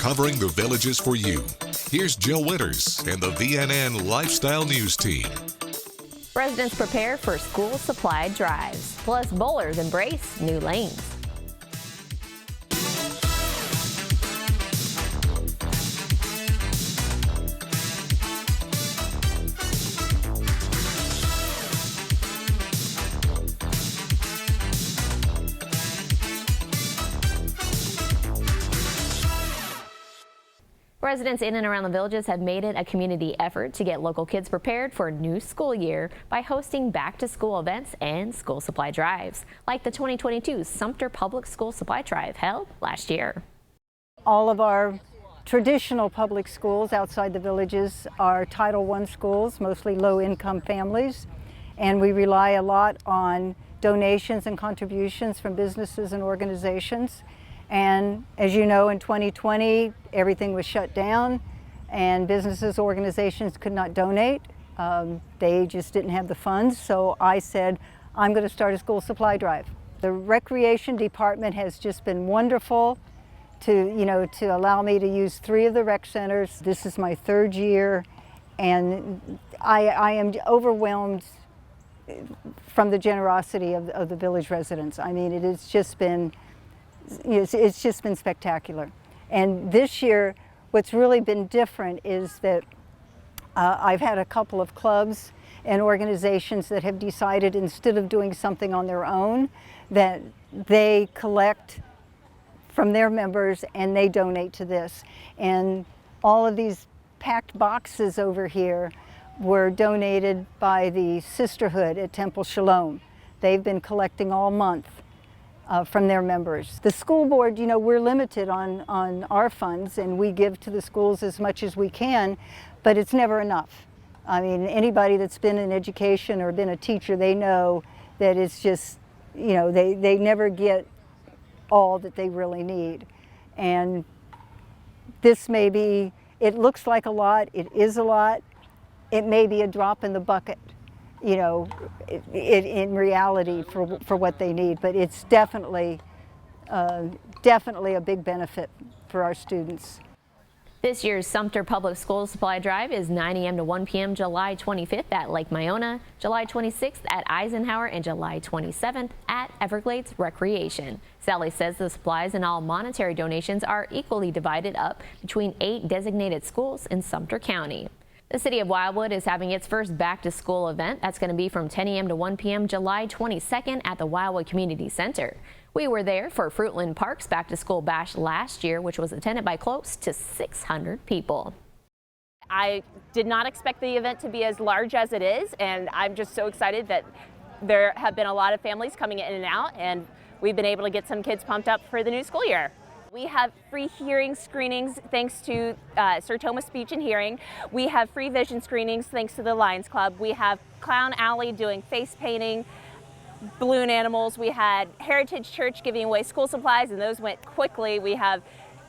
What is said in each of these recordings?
covering the villages for you. Here's Jill Winters and the VNN Lifestyle News Team. Residents prepare for school supply drives. Plus, bowlers embrace new lanes. Residents in and around the villages have made it a community effort to get local kids prepared for a new school year by hosting back-to-school events and school supply drives, like the 2022 Sumter Public School Supply Drive held last year. All of our traditional public schools outside the villages are Title I schools, mostly low-income families, and we rely a lot on donations and contributions from businesses and organizations. And as you know, in 2020, everything was shut down and businesses, organizations could not donate. They just didn't have the funds. So I said, I'm going to start a school supply drive. The recreation department has just been wonderful to allow me to use 3 of the rec centers. This is my 3rd year, and I am overwhelmed from the generosity of the village residents. I mean, it's just been spectacular. And this year, what's really been different is that I've had a couple of clubs and organizations that have decided, instead of doing something on their own, that they collect from their members and they donate to this. And all of these packed boxes over here were donated by the Sisterhood at Temple Shalom. They've been collecting all month from their members. The school board, we're limited on our funds, and we give to the schools as much as we can, but it's never enough. I mean, anybody that's been in education or been a teacher, they know that it's just, they never get all that they really need. And this may be, it looks like a lot, it is a lot, it may be a drop in the bucket, in reality for what they need, but it's definitely a big benefit for our students. This year's Sumter Public School Supply Drive is 9 a.m. to 1 p.m. July 25th at Lake Myona, July 26th at Eisenhower, and July 27th at Everglades Recreation. Sally says the supplies and all monetary donations are equally divided up between 8 designated schools in Sumter County. The City of Wildwood is having its first back-to-school event. That's going to be from 10 a.m. to 1 p.m. July 22nd at the Wildwood Community Center. We were there for Fruitland Park's back-to-school bash last year, which was attended by close to 600 people. I did not expect the event to be as large as it is, and I'm just so excited that there have been a lot of families coming in and out, and we've been able to get some kids pumped up for the new school year. We have free hearing screenings thanks to Sir Thomas Speech and Hearing. We have free vision screenings thanks to the Lions Club. We have Clown Alley doing face painting, balloon animals. We had Heritage Church giving away school supplies, and those went quickly. We have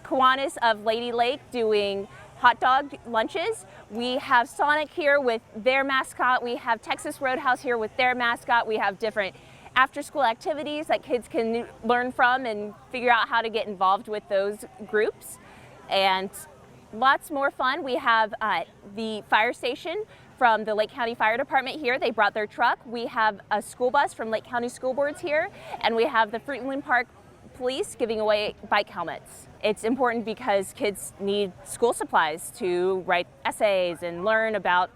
Kiwanis of Lady Lake doing hot dog lunches. We have Sonic here with their mascot. We have Texas Roadhouse here with their mascot. We have different after-school activities that kids can learn from and figure out how to get involved with those groups, and lots more fun. We have the fire station from the Lake County Fire Department here. They brought their truck. We have a school bus from Lake County School Boards here, and we have the Fruitland Park Police giving away bike helmets. It's important because kids need school supplies to write essays and learn about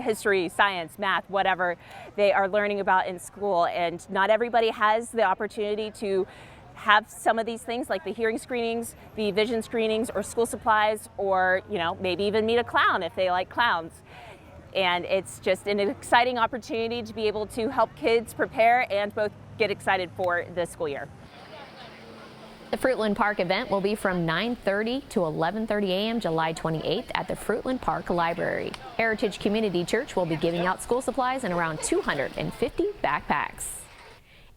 history, science, math, whatever they are learning about in school, and not everybody has the opportunity to have some of these things like the hearing screenings, the vision screenings, or school supplies, or maybe even meet a clown if they like clowns. And it's just an exciting opportunity to be able to help kids prepare and both get excited for the school year. The Fruitland Park event will be from 9:30 to 11:30 a.m. July 28th at the Fruitland Park Library. Heritage Community Church will be giving out school supplies and around 250 backpacks.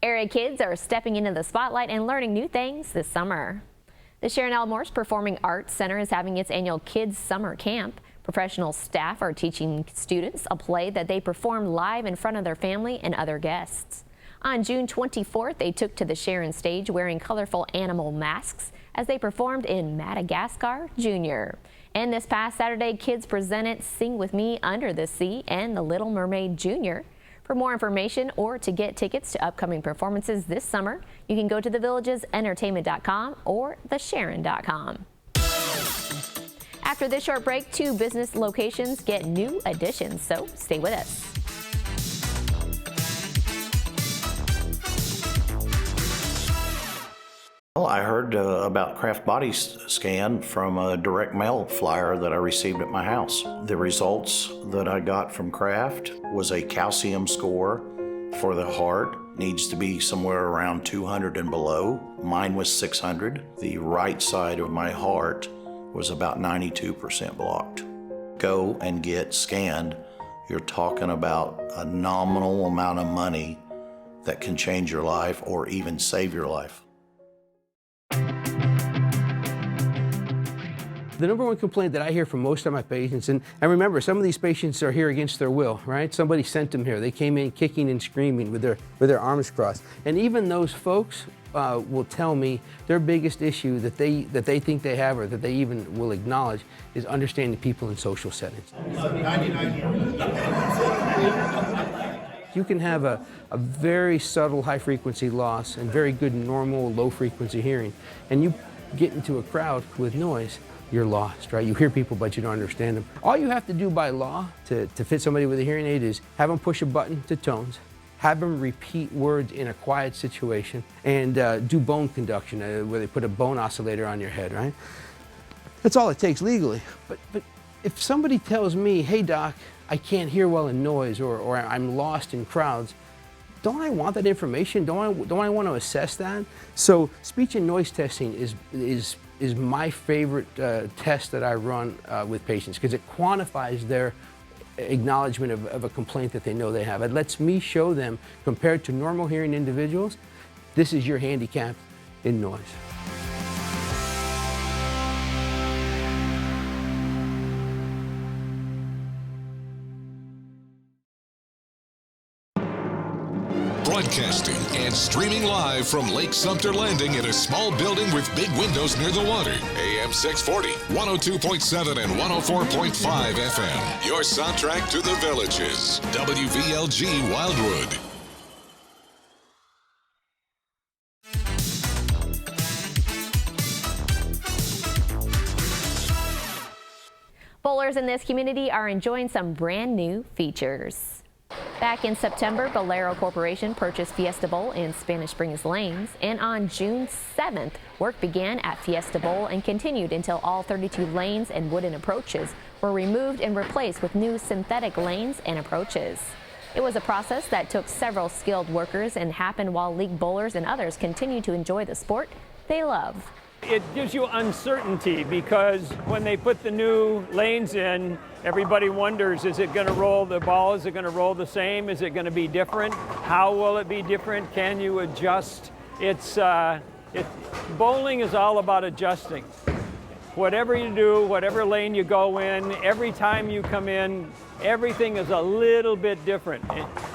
Area kids are stepping into the spotlight and learning new things this summer. The Sharon L. Morse Performing Arts Center is having its annual Kids Summer Camp. Professional staff are teaching students a play that they perform live in front of their family and other guests. On June 24th, they took to the Sharon stage wearing colorful animal masks as they performed in Madagascar Junior. And this past Saturday, kids presented Sing With Me Under the Sea and The Little Mermaid Junior. For more information or to get tickets to upcoming performances this summer, you can go to thevillagesentertainment.com or thesharon.com. After this short break, 2 business locations get new additions, so stay with us. Well, I heard about Kraft Body Scan from a direct mail flyer that I received at my house. The results that I got from Kraft was a calcium score for the heart. Needs to be somewhere around 200 and below. Mine was 600. The right side of my heart was about 92% blocked. Go and get scanned. You're talking about a nominal amount of money that can change your life or even save your life. The number one complaint that I hear from most of my patients, and remember, some of these patients are here against their will, right? Somebody sent them here. They came in kicking and screaming with their arms crossed. And even those folks will tell me their biggest issue that they think they have, or that they even will acknowledge, is understanding people in social settings. You can have a very subtle high-frequency loss and very good normal low-frequency hearing, and you get into a crowd with noise, you're lost, right? You hear people, but you don't understand them. All you have to do by law to fit somebody with a hearing aid is have them push a button to tones, have them repeat words in a quiet situation, and do bone conduction, where they put a bone oscillator on your head, right? That's all it takes legally. But if somebody tells me, hey doc, I can't hear well in noise, or I'm lost in crowds, don't I want that information? Don't I want to assess that? So speech and noise testing is my favorite test that I run with patients, because it quantifies their acknowledgement of a complaint that they know they have. It lets me show them, compared to normal hearing individuals, this is your handicap in noise. Broadcasting and streaming live from Lake Sumter Landing in a small building with big windows near the water. AM 640, 102.7 and 104.5 FM. Your soundtrack to the Villages. WVLG Wildwood. Bowlers in this community are enjoying some brand new features. Back in September, Bolero Corporation purchased Fiesta Bowl in Spanish Springs Lanes, and on June 7th, work began at Fiesta Bowl and continued until all 32 lanes and wooden approaches were removed and replaced with new synthetic lanes and approaches. It was a process that took several skilled workers and happened while league bowlers and others continue to enjoy the sport they love. It gives you uncertainty, because when they put the new lanes in, everybody wonders, is it going to roll the ball? Is it going to roll the same? Is it going to be different? How will it be different? Can you adjust? Bowling is all about adjusting. Whatever you do, whatever lane you go in, every time you come in, everything is a little bit different.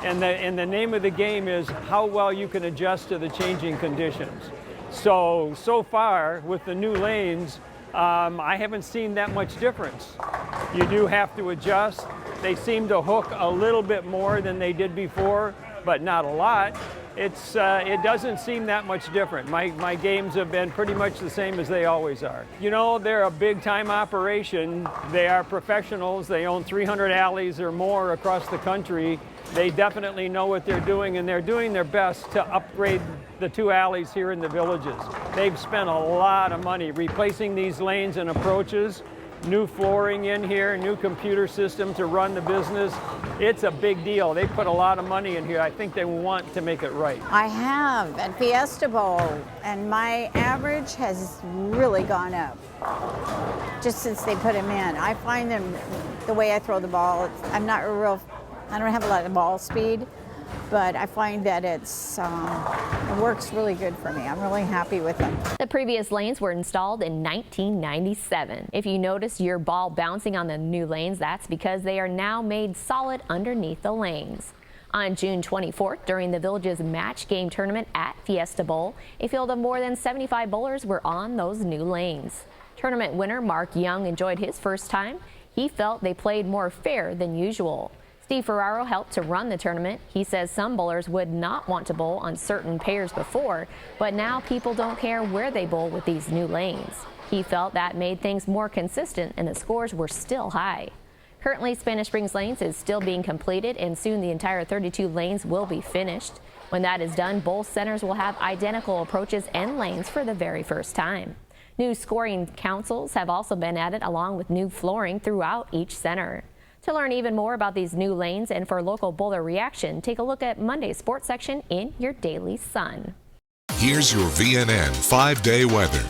And the name of the game is how well you can adjust to the changing conditions. So far with the new lanes, I haven't seen that much difference. You do have to adjust. They seem to hook a little bit more than they did before, but not a lot. It doesn't seem that much different. My games have been pretty much the same as they always are. You know, they're a big time operation. They are professionals. They own 300 alleys or more across the country. They definitely know what they're doing, and they're doing their best to upgrade the 2 alleys here in the Villages. They've spent a lot of money replacing these lanes and approaches, new flooring in here, new computer system to run the business. It's a big deal. They put a lot of money in here. I think they want to make it right. I have at Fiesta Bowl, and my average has really gone up just since they put them in. I find them, the way I throw the ball, I don't have a lot of ball speed, but I find that it works really good for me. I'm really happy with them. The previous lanes were installed in 1997. If you notice your ball bouncing on the new lanes, that's because they are now made solid underneath the lanes. On June 24th, during the village's match game tournament at Fiesta Bowl, a field of more than 75 bowlers were on those new lanes. Tournament winner Mark Young enjoyed his first time. He felt they played more fair than usual. Steve Ferraro helped to run the tournament. He says some bowlers would not want to bowl on certain pairs before, but now people don't care where they bowl with these new lanes. He felt that made things more consistent and the scores were still high. Currently, Spanish Springs Lanes is still being completed, and soon the entire 32 lanes will be finished. When that is done, both centers will have identical approaches and lanes for the very first time. New scoring consoles have also been added, along with new flooring throughout each center. To learn even more about these new lanes and for local bowler reaction, take a look at Monday's sports section in your Daily Sun. Here's your VNN 5-day weather.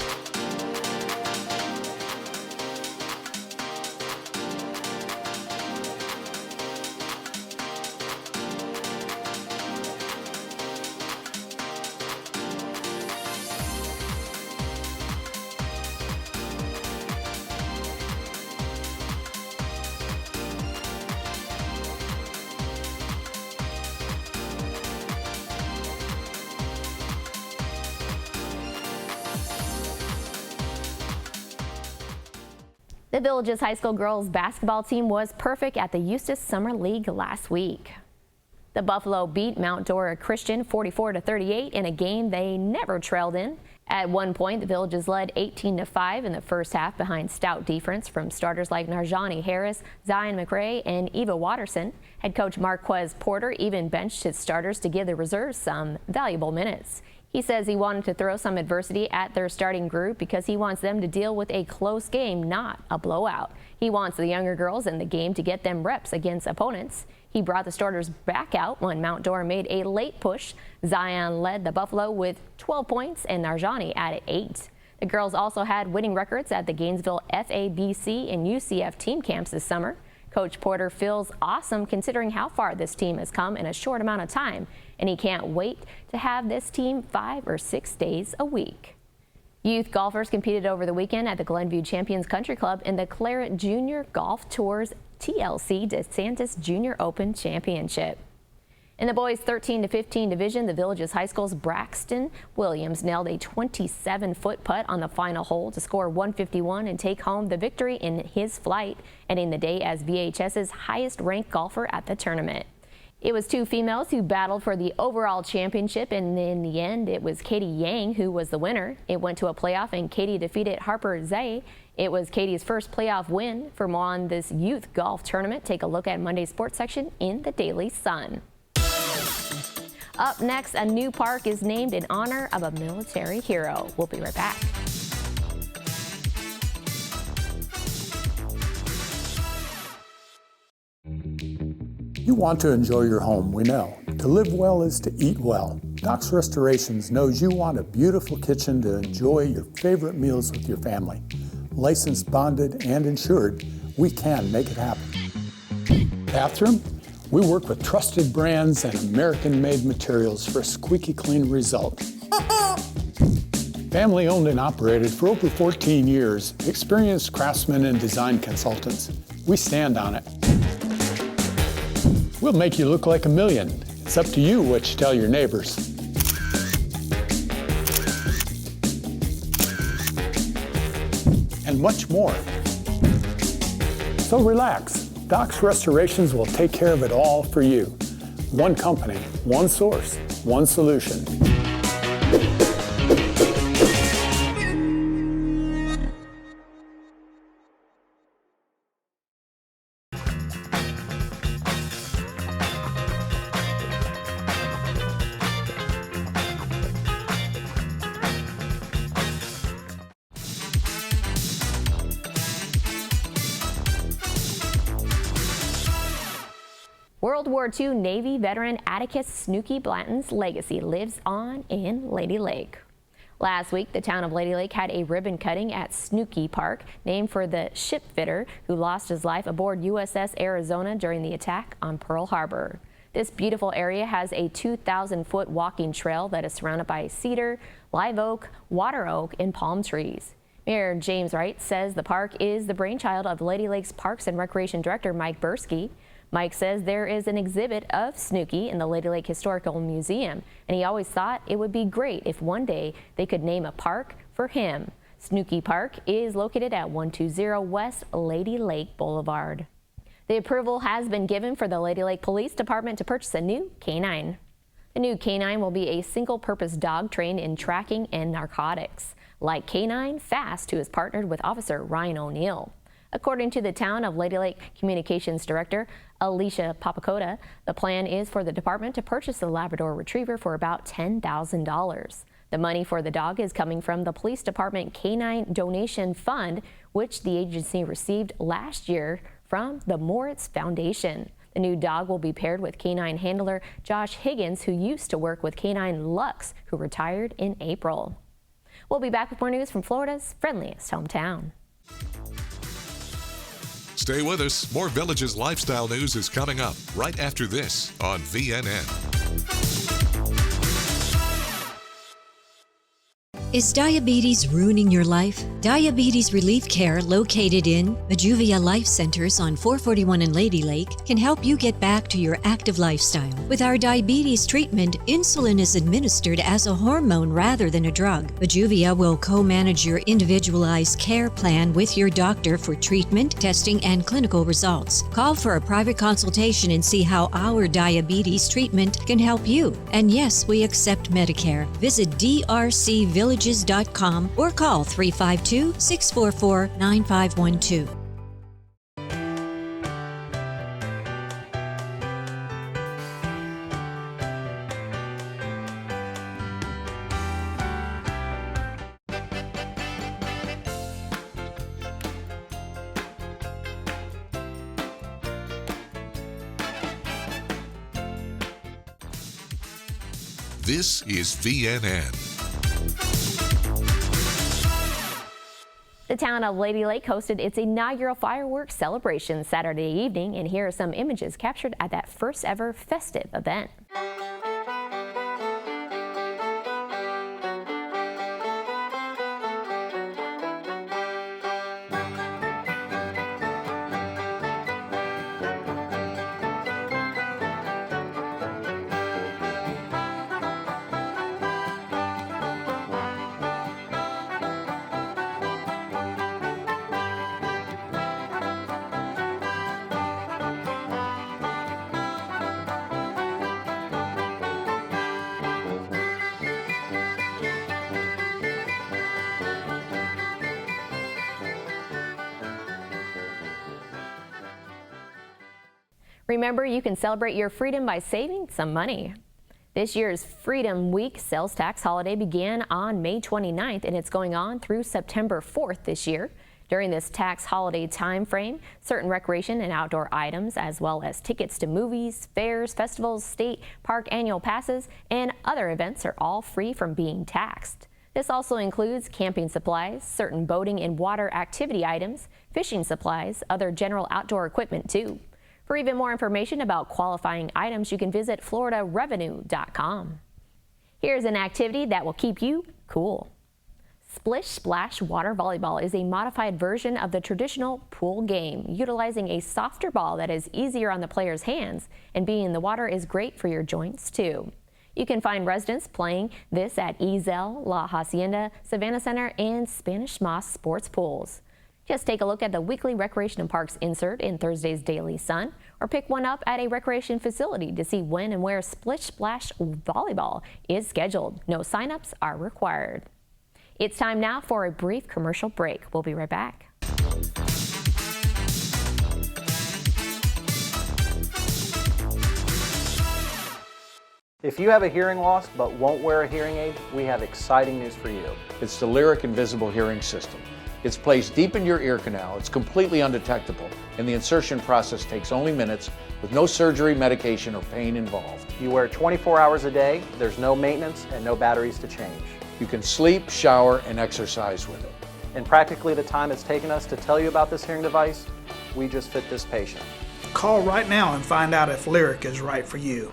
The Villages High School girls basketball team was perfect at the Eustis Summer League last week. The Buffalo beat Mount Dora Christian 44-38 in a game they never trailed in. At one point, the Villages led 18-5 in the first half behind stout defense from starters like Narjani Harris, Zion McRae, and Eva Watterson. Head coach Marquez Porter even benched his starters to give the reserves some valuable minutes. He says he wanted to throw some adversity at their starting group because he wants them to deal with a close game, not a blowout. He wants the younger girls in the game to get them reps against opponents. He brought the starters back out when Mount Dora made a late push. Zion led the Buffalo with 12 points and Narjani added 8. The girls also had winning records at the Gainesville FABC and UCF team camps this summer. Coach Porter feels awesome considering how far this team has come in a short amount of time, and he can't wait to have this team 5 or 6 days a week. Youth golfers competed over the weekend at the Glenview Champions Country Club in the Claret Junior Golf Tours TLC DeSantis Junior Open Championship. In the boys 13-15 division, the Villages High School's Braxton Williams nailed a 27-foot putt on the final hole to score 151 and take home the victory in his flight, ending the day as VHS's highest-ranked golfer at the tournament. It was two females who battled for the overall championship, and in the end, it was Katie Yang who was the winner. It went to a playoff, and Katie defeated Harper Zay. It was Katie's first playoff win. For more on this youth golf tournament, take a look at Monday's sports section in the Daily Sun. Up next, a new park is named in honor of a military hero. We'll be right back. You want to enjoy your home, we know. To live well is to eat well. Doc's Restorations knows you want a beautiful kitchen to enjoy your favorite meals with your family. Licensed, bonded, and insured, we can make it happen. Bathroom? We work with trusted brands and American-made materials for a squeaky clean result. Family owned and operated for over 14 years, experienced craftsmen and design consultants. We stand on it. We'll make you look like a million. It's up to you what you tell your neighbors. And much more. So relax. Doc's Restorations will take care of it all for you. One company, one source, one solution. World War II Navy veteran Atticus Snooky Blanton's legacy lives on in Lady Lake. Last week, the town of Lady Lake had a ribbon cutting at Snooky Park, named for the shipfitter who lost his life aboard USS Arizona during the attack on Pearl Harbor. This beautiful area has a 2,000-foot walking trail that is surrounded by cedar, live oak, water oak, and palm trees. Mayor James Wright says the park is the brainchild of Lady Lake's Parks and Recreation Director Mike Bursky. Mike says there is an exhibit of Snooki in the Lady Lake Historical Museum, and he always thought it would be great if one day they could name a park for him. Snooki Park is located at 120 West Lady Lake Boulevard. The approval has been given for the Lady Lake Police Department to purchase a new canine. The new canine will be a single-purpose dog trained in tracking and narcotics, like Canine Fast, who is partnered with Officer Ryan O'Neill. According to the Town of Lady Lake Communications Director, Alicia Papakota, the plan is for the department to purchase the Labrador Retriever for about $10,000. The money for the dog is coming from the Police Department Canine Donation Fund, which the agency received last year from the Moritz Foundation. The new dog will be paired with canine handler Josh Higgins, who used to work with Canine Lux, who retired in April. We'll be back with more news from Florida's friendliest hometown. Stay with us. More Villages lifestyle news is coming up right after this on VNN. Is diabetes ruining your life? Diabetes Relief Care, located in Majuvia Life Centers on 441 in Lady Lake, can help you get back to your active lifestyle. With our diabetes treatment, insulin is administered as a hormone rather than a drug. Majuvia will co-manage your individualized care plan with your doctor for treatment, testing, and clinical results. Call for a private consultation and see how our diabetes treatment can help you. And yes, we accept Medicare. Visit drcvillages.com or call 352-644-9512. This is VNN. The Town of Lady Lake hosted its inaugural fireworks celebration Saturday evening, and here are some images captured at that first ever festive event. Remember, you can celebrate your freedom by saving some money. This year's Freedom Week sales tax holiday began on May 29th, and it's going on through September 4th this year. During this tax holiday time frame, certain recreation and outdoor items, as well as tickets to movies, fairs, festivals, state park annual passes, and other events are all free from being taxed. This also includes camping supplies, certain boating and water activity items, fishing supplies, other general outdoor equipment too. For even more information about qualifying items, you can visit floridarevenue.com. Here's an activity that will keep you cool. Splish Splash Water Volleyball is a modified version of the traditional pool game, utilizing a softer ball that is easier on the player's hands, and being in the water is great for your joints too. You can find residents playing this at Ezel, La Hacienda, Savannah Center, and Spanish Moss sports pools. Just take a look at the weekly Recreation and Parks insert in Thursday's Daily Sun, or pick one up at a recreation facility to see when and where Splish Splash Volleyball is scheduled. No sign-ups are required. It's time now for a brief commercial break. We'll be right back. If you have a hearing loss but won't wear a hearing aid, we have exciting news for you. It's the Lyric Invisible Hearing System. It's placed deep in your ear canal, it's completely undetectable, and the insertion process takes only minutes with no surgery, medication, or pain involved. You wear 24 hours a day, there's no maintenance and no batteries to change. You can sleep, shower, and exercise with it. In practically the time it's taken us to tell you about this hearing device, we just fit this patient. Call right now and find out if Lyric is right for you.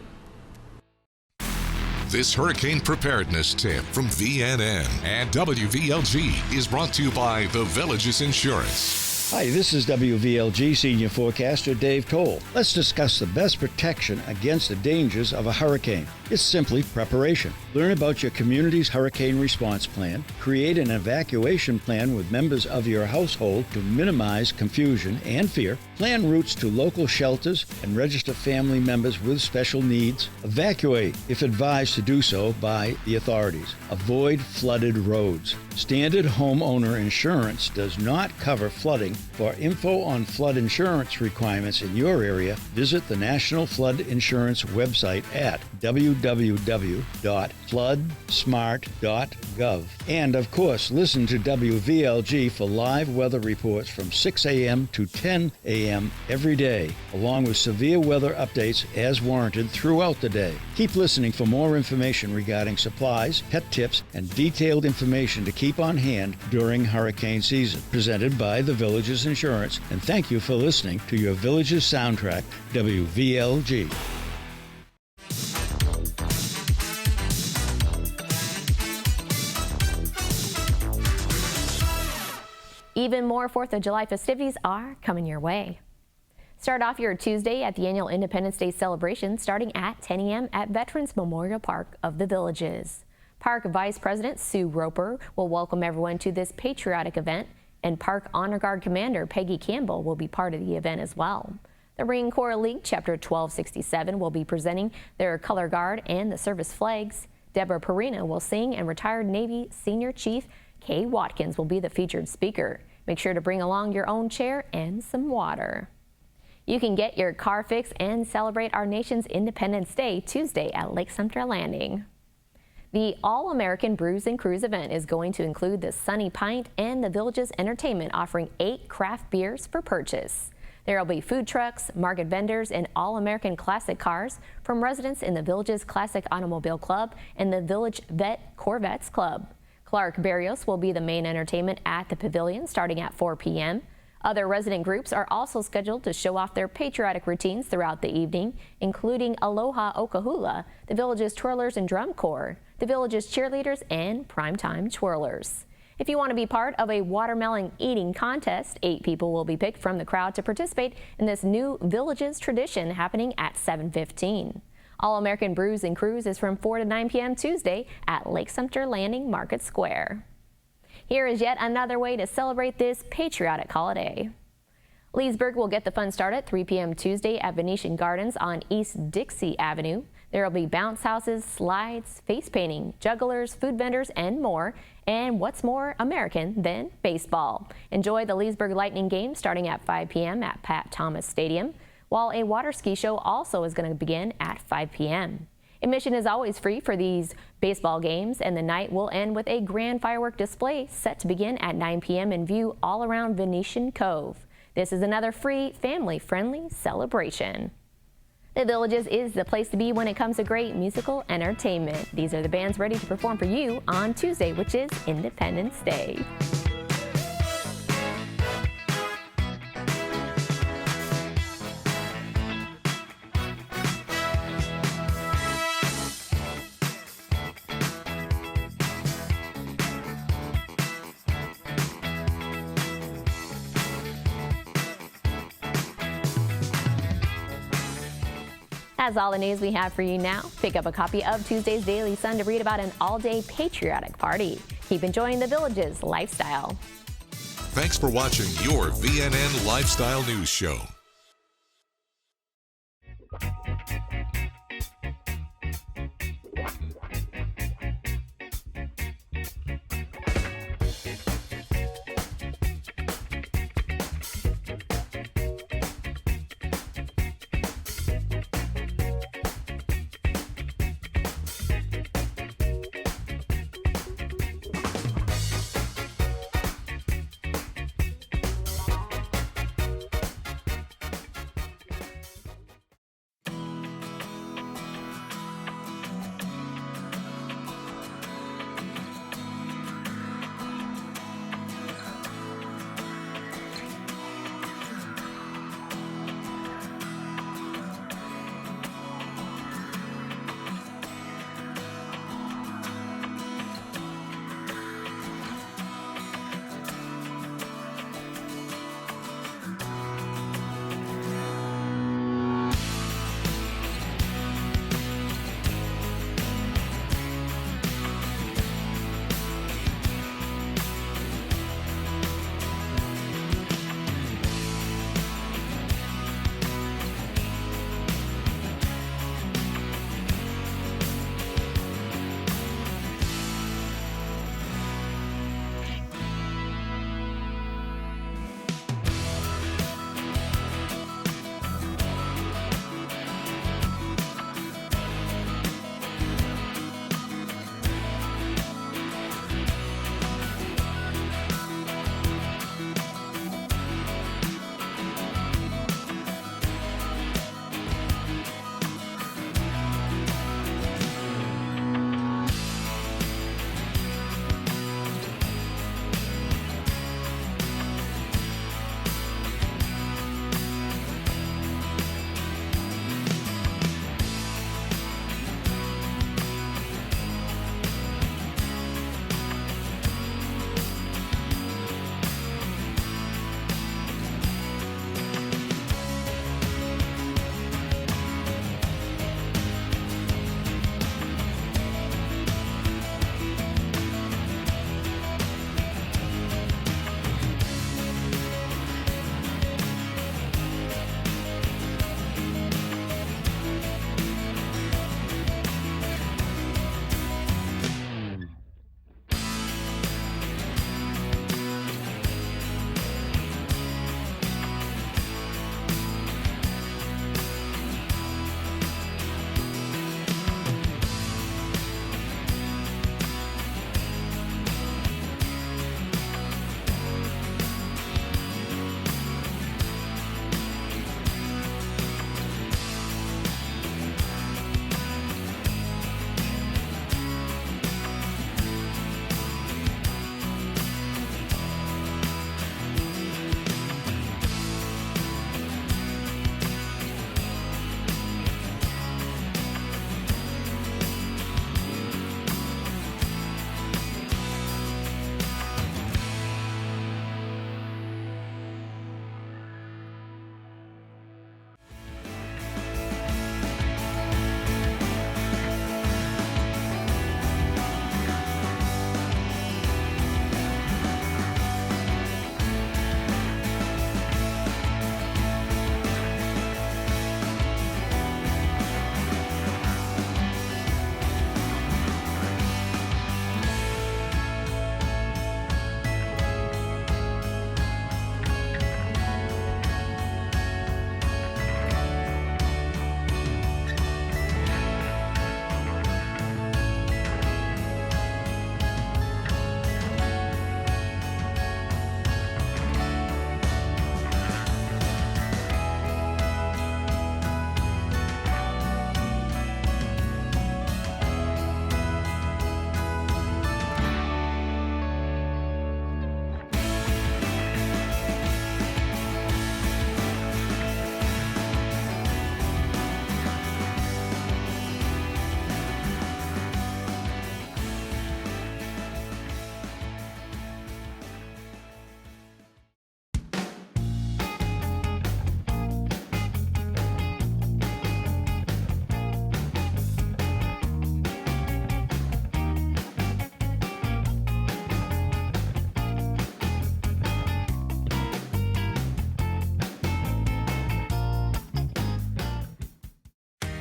This hurricane preparedness tip from VNN and WVLG is brought to you by The Villages Insurance. Hi, this is WVLG Senior Forecaster Dave Toll. Let's discuss the best protection against the dangers of a hurricane. It's simply preparation. Learn about your community's hurricane response plan, create an evacuation plan with members of your household to minimize confusion and fear, plan routes to local shelters, and register family members with special needs. Evacuate if advised to do so by the authorities. Avoid flooded roads. Standard homeowner insurance does not cover flooding. For info on flood insurance requirements in your area, visit the National Flood Insurance website at www.floodsmart.gov. And of course, listen to WVLG for live weather reports from 6 a.m. to 10 a.m. every day, along with severe weather updates as warranted throughout the day. Keep listening for more information regarding supplies, pet tips, and detailed information to keep on hand during hurricane season. Presented by the Villages Insurance, and thank you for listening to your Villages soundtrack, WVLG. Even more 4th of July festivities are coming your way. Start off your Tuesday at the annual Independence Day celebration starting at 10 a.m. at Veterans Memorial Park of the Villages. Park Vice President Sue Roper will welcome everyone to this patriotic event, and Park Honor Guard Commander Peggy Campbell will be part of the event as well. The Marine Corps League Chapter 1267 will be presenting their color guard and the service flags. Deborah Perina will sing, and retired Navy Senior Chief Kay Watkins will be the featured speaker. Make sure to bring along your own chair and some water. You can get your car fixed and celebrate our nation's Independence Day Tuesday at Lake Sumter Landing. The All-American Brews and Cruise event is going to include the Sunny Pint and the Villages Entertainment, offering 8 craft beers for purchase. There will be food trucks, market vendors, and All-American classic cars from residents in the Villages Classic Automobile Club and the Village Vet Corvettes Club. Clark Barrios will be the main entertainment at the pavilion starting at 4 p.m. Other resident groups are also scheduled to show off their patriotic routines throughout the evening, including Aloha Okahula, the Villages Twirlers and Drum Corps, the Villages Cheerleaders, and Primetime Twirlers. If you want to be part of a watermelon eating contest, 8 people will be picked from the crowd to participate in this new Villages tradition happening at 7:15. All-American Brews and Cruise is from 4 to 9 p.m. Tuesday at Lake Sumter Landing Market Square. Here is yet another way to celebrate this patriotic holiday. Leesburg will get the fun start at 3 p.m. Tuesday at Venetian Gardens on East Dixie Avenue. There will be bounce houses, slides, face painting, jugglers, food vendors, and more. And what's more American than baseball? Enjoy the Leesburg Lightning game starting at 5 p.m. at Pat Thomas Stadium, while a water ski show also is going to begin at 5 p.m. Admission is always free for these baseball games, and the night will end with a grand firework display set to begin at 9 p.m. and view all around Venetian Cove. This is another free, family-friendly celebration. The Villages is the place to be when it comes to great musical entertainment. These are the bands ready to perform for you on Tuesday, which is Independence Day. That's all the news we have for you now. Pick up a copy of Tuesday's Daily Sun to read about an all-day patriotic party. Keep enjoying the Villages lifestyle. Thanks for watching your VNN Lifestyle News Show.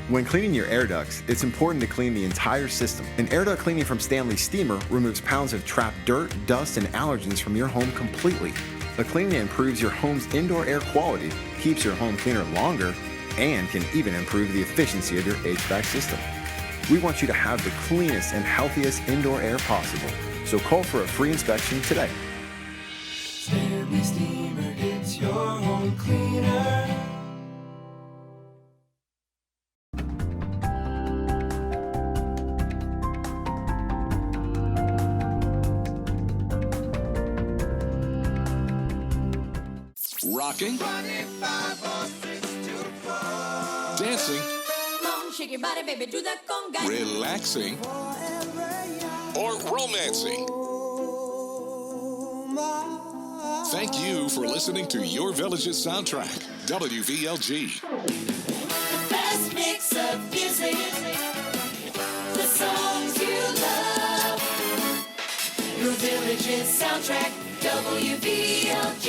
When cleaning your air ducts, it's important to clean the entire system. An air duct cleaning from Stanley Steamer removes pounds of trapped dirt, dust, and allergens from your home completely. A cleaning improves your home's indoor air quality, keeps your home cleaner longer, and can even improve the efficiency of your HVAC system. We want you to have the cleanest and healthiest indoor air possible. So call for a free inspection today. Stanley Steamer gets your home cleaner. Rocking, dancing, Shake your body, baby, do that conga. relaxing, or romancing. Thank you for listening to Your Village's soundtrack, WVLG. The best mix of music, the songs you love. Your Village's soundtrack, WVLG.